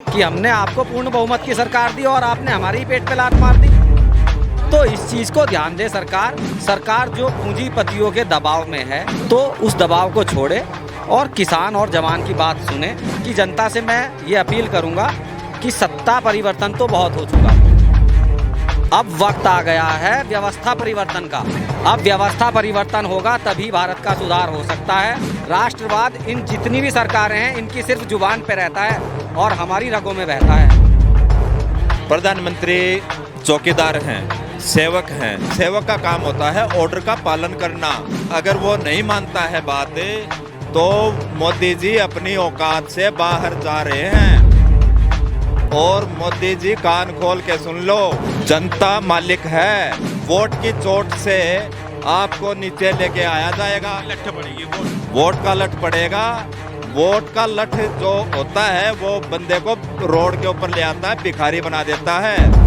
कि हमने आपको पूर्ण बहुमत की सरकार दी और आपने हमारी पेट पे लात मार दी। तो इस चीज़ को ध्यान दे सरकार जो पूंजीपतियों के दबाव में है तो उस दबाव को छोड़े और किसान और जवान की बात सुने। कि जनता से मैं ये अपील करूंगा कि सत्ता परिवर्तन तो बहुत हो चुका, अब वक्त आ गया है व्यवस्था परिवर्तन का। अब व्यवस्था परिवर्तन होगा तभी भारत का सुधार हो सकता है। राष्ट्रवाद इन जितनी भी सरकारें हैं इनकी सिर्फ जुबान पे रहता है और हमारी रगों में बहता है। प्रधानमंत्री चौकीदार हैं, सेवक हैं। सेवक का काम होता है ऑर्डर का पालन करना। अगर वो नहीं मानता है बात तो मोदी जी अपनी औकात से बाहर जा रहे हैं। और मोदी जी कान खोल के सुन लो, जनता मालिक है। वोट की चोट से आपको नीचे लेके आया जाएगा। लठ पड़ेगी वोट का लठ पड़ेगा। वोट का लठ जो होता है वो बंदे को रोड के ऊपर ले आता है, भिखारी बना देता है।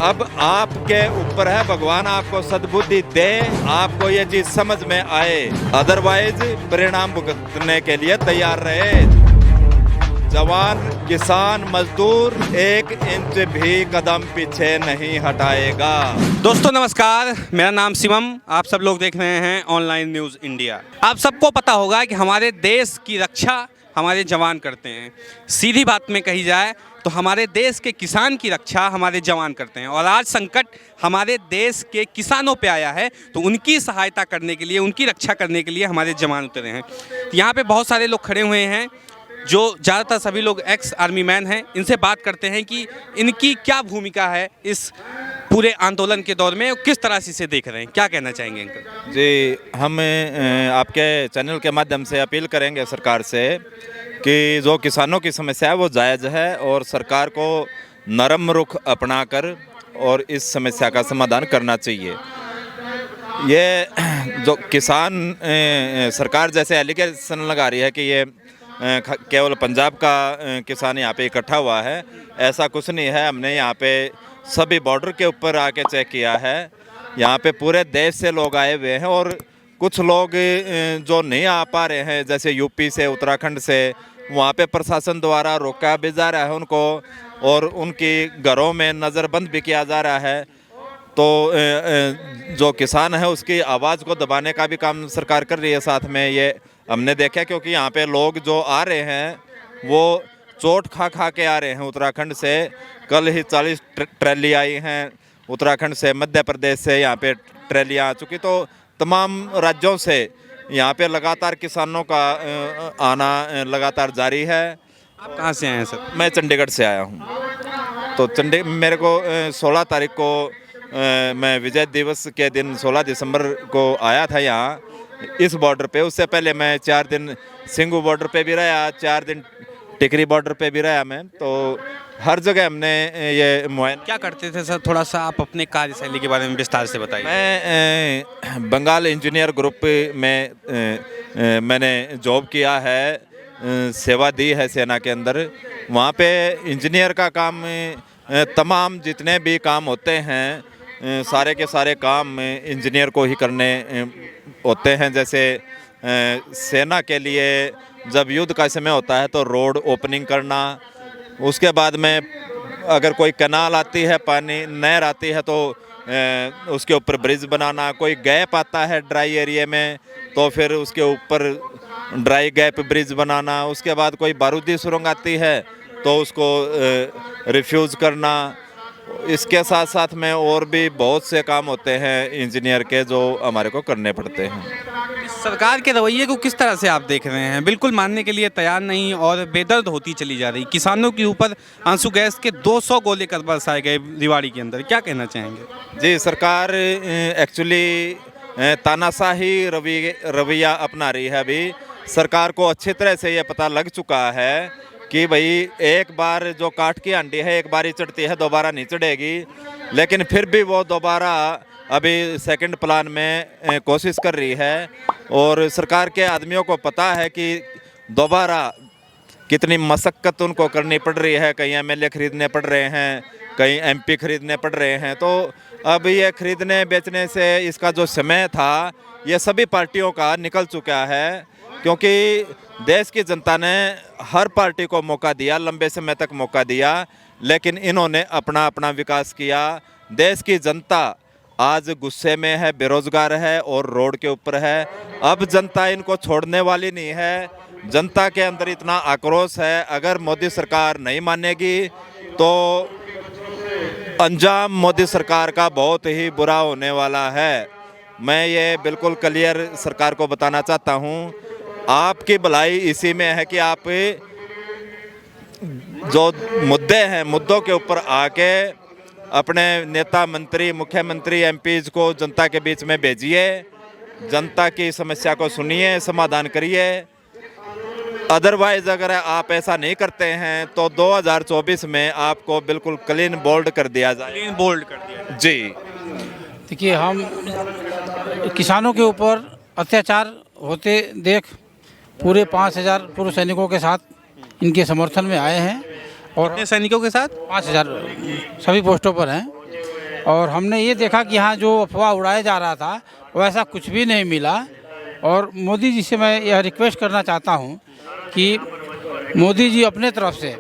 अब आपके ऊपर है, भगवान आपको सद्बुद्धि दे, आपको ये चीज समझ में आए। अदरवाइज परिणाम भुगतने के लिए तैयार रहे। जवान, किसान, मजदूर एक इंच भी कदम पीछे नहीं हटाएगा। दोस्तों नमस्कार, मेरा नाम शिवम। आप सब लोग देख रहे हैं ऑनलाइन न्यूज़ इंडिया। आप सबको पता होगा कि हमारे देश की रक्षा हमारे जवान करते हैं। सीधी बात में कही जाए तो हमारे देश के किसान की रक्षा हमारे जवान करते हैं। और आज संकट हमारे देश के किसानों पे आया है तो उनकी सहायता करने के लिए, उनकी रक्षा करने के लिए हमारे जवान उतरे हैं। यहाँ पे बहुत सारे लोग खड़े हुए हैं जो ज़्यादातर सभी लोग एक्स आर्मी मैन हैं। इनसे बात करते हैं कि इनकी क्या भूमिका है इस पूरे आंदोलन के दौर में, किस तरह से इसे देख रहे हैं, क्या कहना चाहेंगे अंकल? जी, हम आपके चैनल के माध्यम से अपील करेंगे सरकार से कि जो किसानों की समस्या है वो जायज़ है और सरकार को नरम रुख अपनाकर और इस समस्या का समाधान करना चाहिए। ये जो किसान सरकार जैसे एलिगेशन लगा रही है कि ये केवल पंजाब का किसान यहाँ पे इकट्ठा हुआ है, ऐसा कुछ नहीं है। हमने यहाँ पे सभी बॉर्डर के ऊपर आके चेक किया है। यहाँ पे पूरे देश से लोग आए हुए हैं और कुछ लोग जो नहीं आ पा रहे हैं जैसे यूपी से, उत्तराखंड से, वहाँ पे प्रशासन द्वारा रोका भी जा रहा है उनको और उनकी घरों में नज़रबंद भी किया जा रहा है। तो जो किसान है उसकी आवाज़ को दबाने का भी काम सरकार कर रही है। साथ में ये हमने देखा क्योंकि यहाँ पे लोग जो आ रहे हैं वो चोट खा के आ रहे हैं उत्तराखंड से। कल ही 40 ट्रैली आई हैं उत्तराखंड से, मध्य प्रदेश से यहाँ पे ट्रैलियाँ आ चुकी। तो तमाम राज्यों से यहाँ पे लगातार किसानों का आना लगातार जारी है। आप कहाँ से आए हैं सर? मैं चंडीगढ़ से आया हूँ। तो मेरे को 16 तारीख को मैं विजय दिवस के दिन 16 दिसंबर को आया था यहाँ इस बॉर्डर पे। उससे पहले मैं 4 दिन सिंगू बॉर्डर पे भी रहा, 4 दिन टिकरी बॉर्डर पे भी रहा मैं। तो हर जगह हमने ये मुआयना। क्या करते थे सर, थोड़ा सा आप अपने कार्यशैली के बारे में विस्तार से बताइए। मैं बंगाल इंजीनियर ग्रुप में मैंने जॉब किया है, सेवा दी है सेना के अंदर। वहाँ पे इंजीनियर का काम, तमाम जितने भी काम होते हैं सारे के सारे काम इंजीनियर को ही करने होते हैं। जैसे सेना के लिए जब युद्ध का समय होता है तो रोड ओपनिंग करना, उसके बाद में अगर कोई कैनाल आती है, पानी नहर आती है तो उसके ऊपर ब्रिज बनाना, कोई गैप आता है ड्राई एरिया में तो फिर उसके ऊपर ड्राई गैप ब्रिज बनाना, उसके बाद कोई बारूदी सुरंग आती है तो उसको रिफ्यूज़ करना। इसके साथ साथ में और भी बहुत से काम होते हैं इंजीनियर के जो हमारे को करने पड़ते हैं। सरकार के रवैये को किस तरह से आप देख रहे हैं? बिल्कुल मानने के लिए तैयार नहीं और बेदर्द होती चली जा रही। किसानों के ऊपर आंसू गैस के 200 गोले कर बरसाए गए रेवाड़ी के अंदर, क्या कहना चाहेंगे? जी, सरकार एक्चुअली तानाशाही रवैया अपना रही है। अभी सरकार को अच्छी तरह से ये पता लग चुका है कि भाई एक बार जो काठ की हांडी है एक बार ही चढ़ती है, दोबारा नहीं चढ़ेगी। लेकिन फिर भी वो दोबारा अभी सेकंड प्लान में कोशिश कर रही है। और सरकार के आदमियों को पता है कि दोबारा कितनी मशक्क़त उनको करनी पड़ रही है। कहीं एमएलए खरीदने पड़ रहे हैं, कहीं एमपी खरीदने पड़ रहे हैं। तो अब ये खरीदने बेचने से इसका जो समय था ये सभी पार्टियों का निकल चुका है। क्योंकि देश की जनता ने हर पार्टी को मौका दिया, लंबे समय तक मौका दिया, लेकिन इन्होंने अपना अपना विकास किया। देश की जनता आज गुस्से में है, बेरोजगार है और रोड के ऊपर है। अब जनता इनको छोड़ने वाली नहीं है। जनता के अंदर इतना आक्रोश है, अगर मोदी सरकार नहीं मानेगी तो अंजाम मोदी सरकार का बहुत ही बुरा होने वाला है। मैं ये बिल्कुल क्लियर सरकार को बताना चाहता हूँ। आपकी भलाई इसी में है कि आप जो मुद्दे हैं, मुद्दों के ऊपर आके अपने नेता, मंत्री, मुख्यमंत्री, एमपीज को जनता के बीच में भेजिए, जनता की समस्या को सुनिए, समाधान करिए। अदरवाइज अगर आप ऐसा नहीं करते हैं तो 2024 में आपको बिल्कुल क्लीन बोल्ड कर दिया जाए। क्लीन बोल्ड कर दिया जी देखिए, हम किसानों के ऊपर अत्याचार होते देख पूरे 5,000 पूर्व सैनिकों के साथ इनके समर्थन में आए हैं और अपने सैनिकों के साथ 5,000 सभी पोस्टों पर हैं। और हमने ये देखा कि यहाँ जो अफवाह उड़ाया जा रहा था वैसा कुछ भी नहीं मिला। और मोदी जी से मैं यह रिक्वेस्ट करना चाहता हूँ कि मोदी जी अपने तरफ से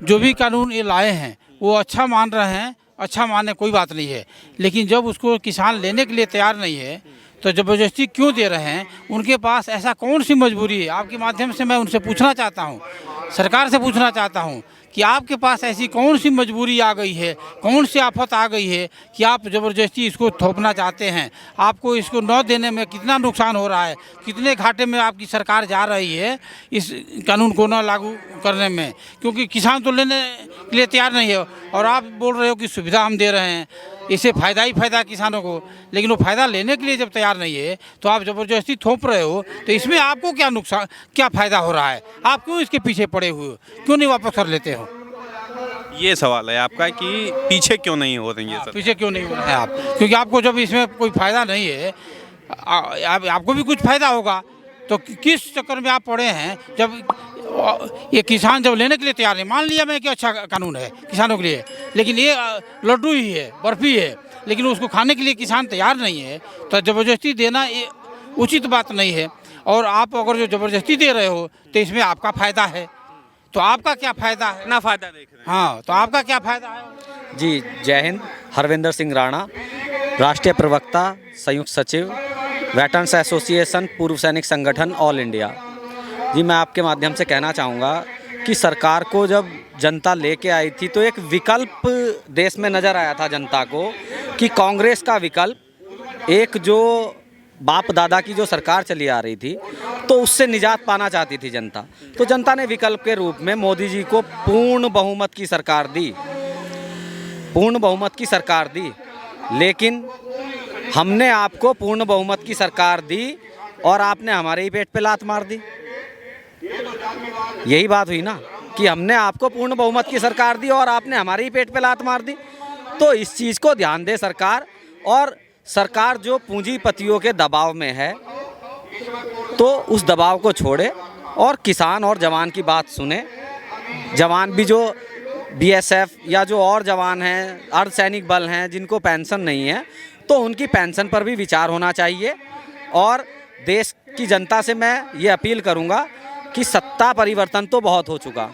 जो भी कानून ये लाए हैं वो अच्छा मान रहे हैं, अच्छा माने कोई बात नहीं है, लेकिन जब उसको किसान लेने के लिए तैयार नहीं है तो ज़बरदस्ती क्यों दे रहे हैं? उनके पास ऐसा कौन सी मजबूरी है? आपके माध्यम से मैं उनसे पूछना चाहता हूँ, सरकार से पूछना चाहता हूँ कि आपके पास ऐसी कौन सी मजबूरी आ गई है, कौन सी आफत आ गई है कि आप ज़बरदस्ती इसको थोपना चाहते हैं? आपको इसको न देने में कितना नुकसान हो रहा है, कितने घाटे में आपकी सरकार जा रही है इस कानून को न लागू करने में? क्योंकि किसान तो लेने के लिए तैयार नहीं है और आप बोल रहे हो कि सुविधा हम दे रहे हैं, इससे फ़ायदा ही फ़ायदा किसानों को, लेकिन वो फ़ायदा लेने के लिए जब तैयार नहीं है तो आप ज़बरदस्ती थोप रहे हो। तो इसमें आपको क्या नुकसान, क्या फ़ायदा हो रहा है? आप क्यों इसके पीछे पड़े हुए हो? क्यों नहीं वापस कर लेते हो? ये सवाल है आपका कि पीछे क्यों नहीं हो रही है सर? पीछे क्यों नहीं हो रहे हैं आप? क्योंकि आपको जब इसमें कोई फ़ायदा नहीं है, आपको भी कुछ फ़ायदा होगा, तो किस चक्कर में आप पड़े हैं? जब ये किसान जब लेने के लिए तैयार है, मान लिया मैं कि अच्छा कानून है किसानों के लिए, लेकिन ये लड्डू ही है, बर्फी है, लेकिन उसको खाने के लिए किसान तैयार नहीं है, तो ज़बरदस्ती देना ये उचित बात नहीं है। और आप अगर जो ज़बरदस्ती दे रहे हो तो इसमें आपका फ़ायदा है, तो आपका क्या फ़ायदा है? ना फ़ायदा देख रहे हैं। हाँ, तो आपका क्या फ़ायदा है? जी जय हिंद। हरविंदर सिंह राणा, राष्ट्रीय प्रवक्ता, संयुक्त सचिव, वेटरन्स एसोसिएशन, पूर्व सैनिक संगठन, ऑल इंडिया। जी मैं आपके माध्यम से कहना चाहूँगा कि सरकार को जब जनता लेके आई थी तो एक विकल्प देश में नज़र आया था जनता को कि कांग्रेस का विकल्प, एक जो बाप दादा की जो सरकार चली आ रही थी तो उससे निजात पाना चाहती थी जनता। तो जनता ने विकल्प के रूप में मोदी जी को पूर्ण बहुमत की सरकार दी, पूर्ण बहुमत की सरकार दी। लेकिन हमने आपको पूर्ण बहुमत की सरकार दी और आपने हमारे ही पेट पे लात मार दी। यही बात हुई ना कि हमने आपको पूर्ण बहुमत की सरकार दी और आपने हमारे ही पेट पे लात मार दी। तो इस चीज़ को ध्यान दे सरकार, और सरकार जो पूंजीपतियों के दबाव में है तो उस दबाव को छोड़े और किसान और जवान की बात सुने। जवान भी जो बीएसएफ या जो और जवान हैं, अर्धसैनिक बल हैं, जिनको पेंशन नहीं है, तो उनकी पेंशन पर भी विचार होना चाहिए। और देश की जनता से मैं ये अपील करूँगा कि सत्ता परिवर्तन तो बहुत हो चुका,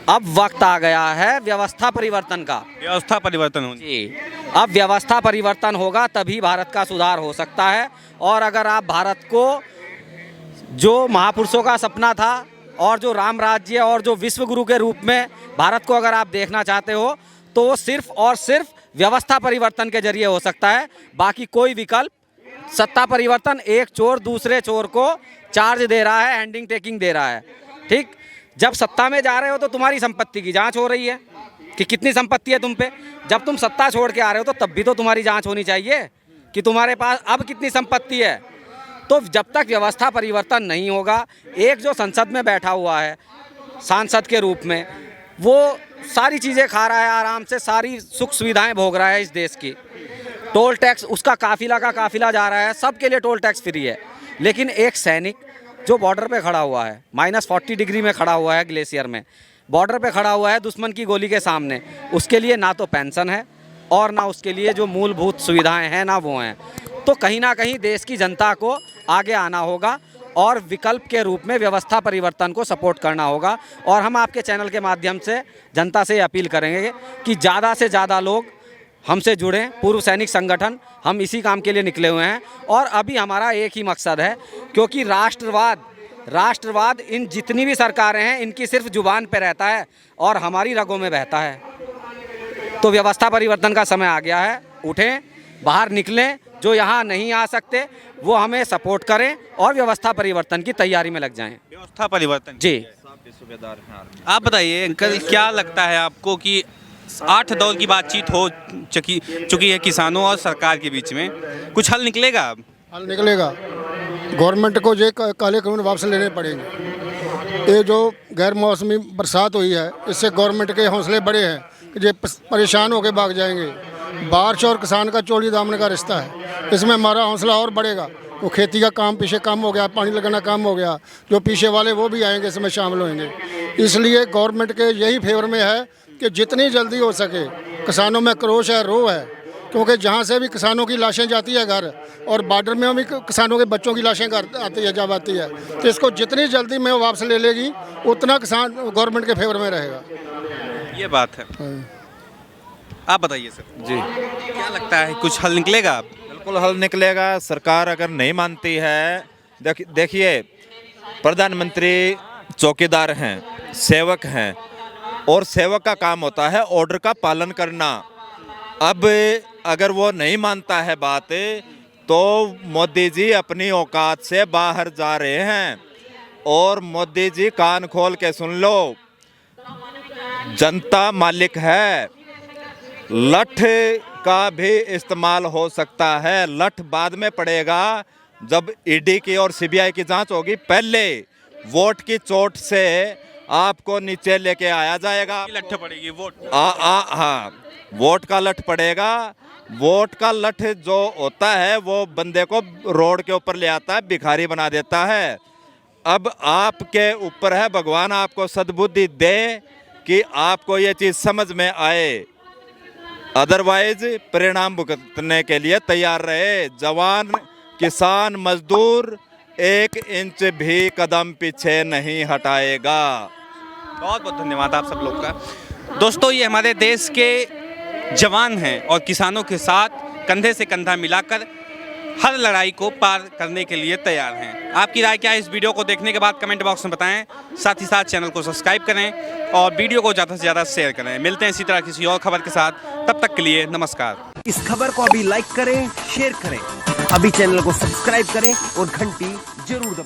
अब वक्त आ गया है व्यवस्था परिवर्तन का। व्यवस्था परिवर्तन होनी। जी, अब व्यवस्था परिवर्तन होगा तभी भारत का सुधार हो सकता है। और अगर आप भारत को जो महापुरुषों का सपना था और जो राम राज्य और जो विश्व गुरु के रूप में भारत को अगर आप देखना चाहते हो तो वो सिर्फ और सिर्फ व्यवस्था परिवर्तन के जरिए हो सकता है। बाकी कोई विकल्प, सत्ता परिवर्तन, एक चोर दूसरे चोर को चार्ज दे रहा है, हैंडिंग टेकिंग दे रहा है। ठीक, जब सत्ता में जा रहे हो तो तुम्हारी संपत्ति की जांच हो रही है कि कितनी संपत्ति है तुम पे। जब तुम सत्ता छोड़ के आ रहे हो तो तब भी तो तुम्हारी जांच होनी चाहिए कि तुम्हारे पास अब कितनी संपत्ति है। तो जब तक व्यवस्था परिवर्तन नहीं होगा, एक जो संसद में बैठा हुआ है सांसद के रूप में, वो सारी चीज़ें खा रहा है, आराम से सारी सुख सुविधाएं भोग रहा है इस देश की। टोल टैक्स, उसका काफिला का काफिला जा रहा है, सबके लिए टोल टैक्स फ्री है। लेकिन एक सैनिक जो बॉर्डर पे खड़ा हुआ है, -40 डिग्री में खड़ा हुआ है, ग्लेशियर में बॉर्डर पे खड़ा हुआ है दुश्मन की गोली के सामने, उसके लिए ना तो पेंशन है और ना उसके लिए जो मूलभूत सुविधाएं हैं ना वो हैं। तो कहीं ना कहीं देश की जनता को आगे आना होगा और विकल्प के रूप में व्यवस्था परिवर्तन को सपोर्ट करना होगा। और हम आपके चैनल के माध्यम से जनता से अपील करेंगे कि ज़्यादा से ज़्यादा लोग हमसे जुड़ें। पूर्व सैनिक संगठन हम इसी काम के लिए निकले हुए हैं और अभी हमारा एक ही मकसद है, क्योंकि राष्ट्रवाद इन जितनी भी सरकारें हैं इनकी सिर्फ जुबान पे रहता है और हमारी रगों में बहता है। तो व्यवस्था परिवर्तन का समय आ गया है, उठें, बाहर निकलें। जो यहाँ नहीं आ सकते वो हमें सपोर्ट करें और व्यवस्था परिवर्तन की तैयारी में लग जाएं। व्यवस्था परिवर्तन जी। आप बताइए अंकल, क्या लगता है आपको कि 8 दौर की बातचीत हो चुकी है किसानों और सरकार के बीच में, कुछ हल निकलेगा? हल निकलेगा। गवर्नमेंट को ये काले कानून वापस लेने पड़ेंगे। ये जो गैर मौसमी बरसात हुई है इससे गवर्नमेंट के हौसले बड़े हैं कि ये परेशान होकर भाग जाएंगे। बारिश और किसान का चोली दामन का रिश्ता है, इसमें हमारा हौसला और बढ़ेगा। वो खेती का काम पीछे कम हो गया, पानी लगाना कम हो गया, जो पीछे वाले वो भी आएंगे, इसमें शामिल होंगे। इसलिए गवर्नमेंट के यही फेवर में है कि जितनी जल्दी हो सके, किसानों में क्रोश है, रोह है, क्योंकि जहाँ से भी किसानों की लाशें जाती है घर, और बॉर्डर में भी किसानों के बच्चों की लाशें घर आती है, जब आती है, तो इसको जितनी जल्दी में वापस ले लेगी उतना किसान गवर्नमेंट के फेवर में रहेगा। ये बात है। आप बताइए सर जी, क्या लगता है कुछ हल निकलेगा? बिल्कुल हल निकलेगा। सरकार अगर नहीं मानती है, देखिए प्रधानमंत्री चौकीदार हैं, सेवक हैं, और सेवक का काम होता है ऑर्डर का पालन करना। अब अगर वो नहीं मानता है बात, तो मोदी जी अपनी औकात से बाहर जा रहे हैं। और मोदी जी कान खोल के सुन लो, जनता मालिक है। लठ का भी इस्तेमाल हो सकता है, लठ बाद में पड़ेगा जब ईडी की और सीबीआई की जांच होगी। पहले वोट की चोट से आपको नीचे लेके आया जाएगा। लठ पड़ेगी वोट? हाँ, वोट का लठ पड़ेगा। वोट का लठ जो होता है वो बंदे को रोड के ऊपर ले आता है, भिखारी बना देता है। अब आपके ऊपर है, भगवान आपको सद्बुद्धि दे कि आपको ये चीज़ समझ में आए। अदरवाइज परिणाम भुगतने के लिए तैयार रहे। जवान, किसान, मजदूर 1 इंच भी कदम पीछे नहीं हटाएगा। बहुत बहुत धन्यवाद आप सब लोग का। दोस्तों, ये हमारे देश के जवान हैं और किसानों के साथ कंधे से कंधा मिलाकर हर लड़ाई को पार करने के लिए तैयार हैं। आपकी राय क्या है इस वीडियो को देखने के बाद कमेंट बॉक्स में बताएं। साथ ही साथ चैनल को सब्सक्राइब करें और वीडियो को ज़्यादा से ज़्यादा शेयर करें। मिलते हैं इसी तरह किसी और खबर के साथ, तब तक के लिए नमस्कार। इस खबर को अभी लाइक करें, शेयर करें, अभी चैनल को सब्सक्राइब करें और घंटी जरूर दबाएं।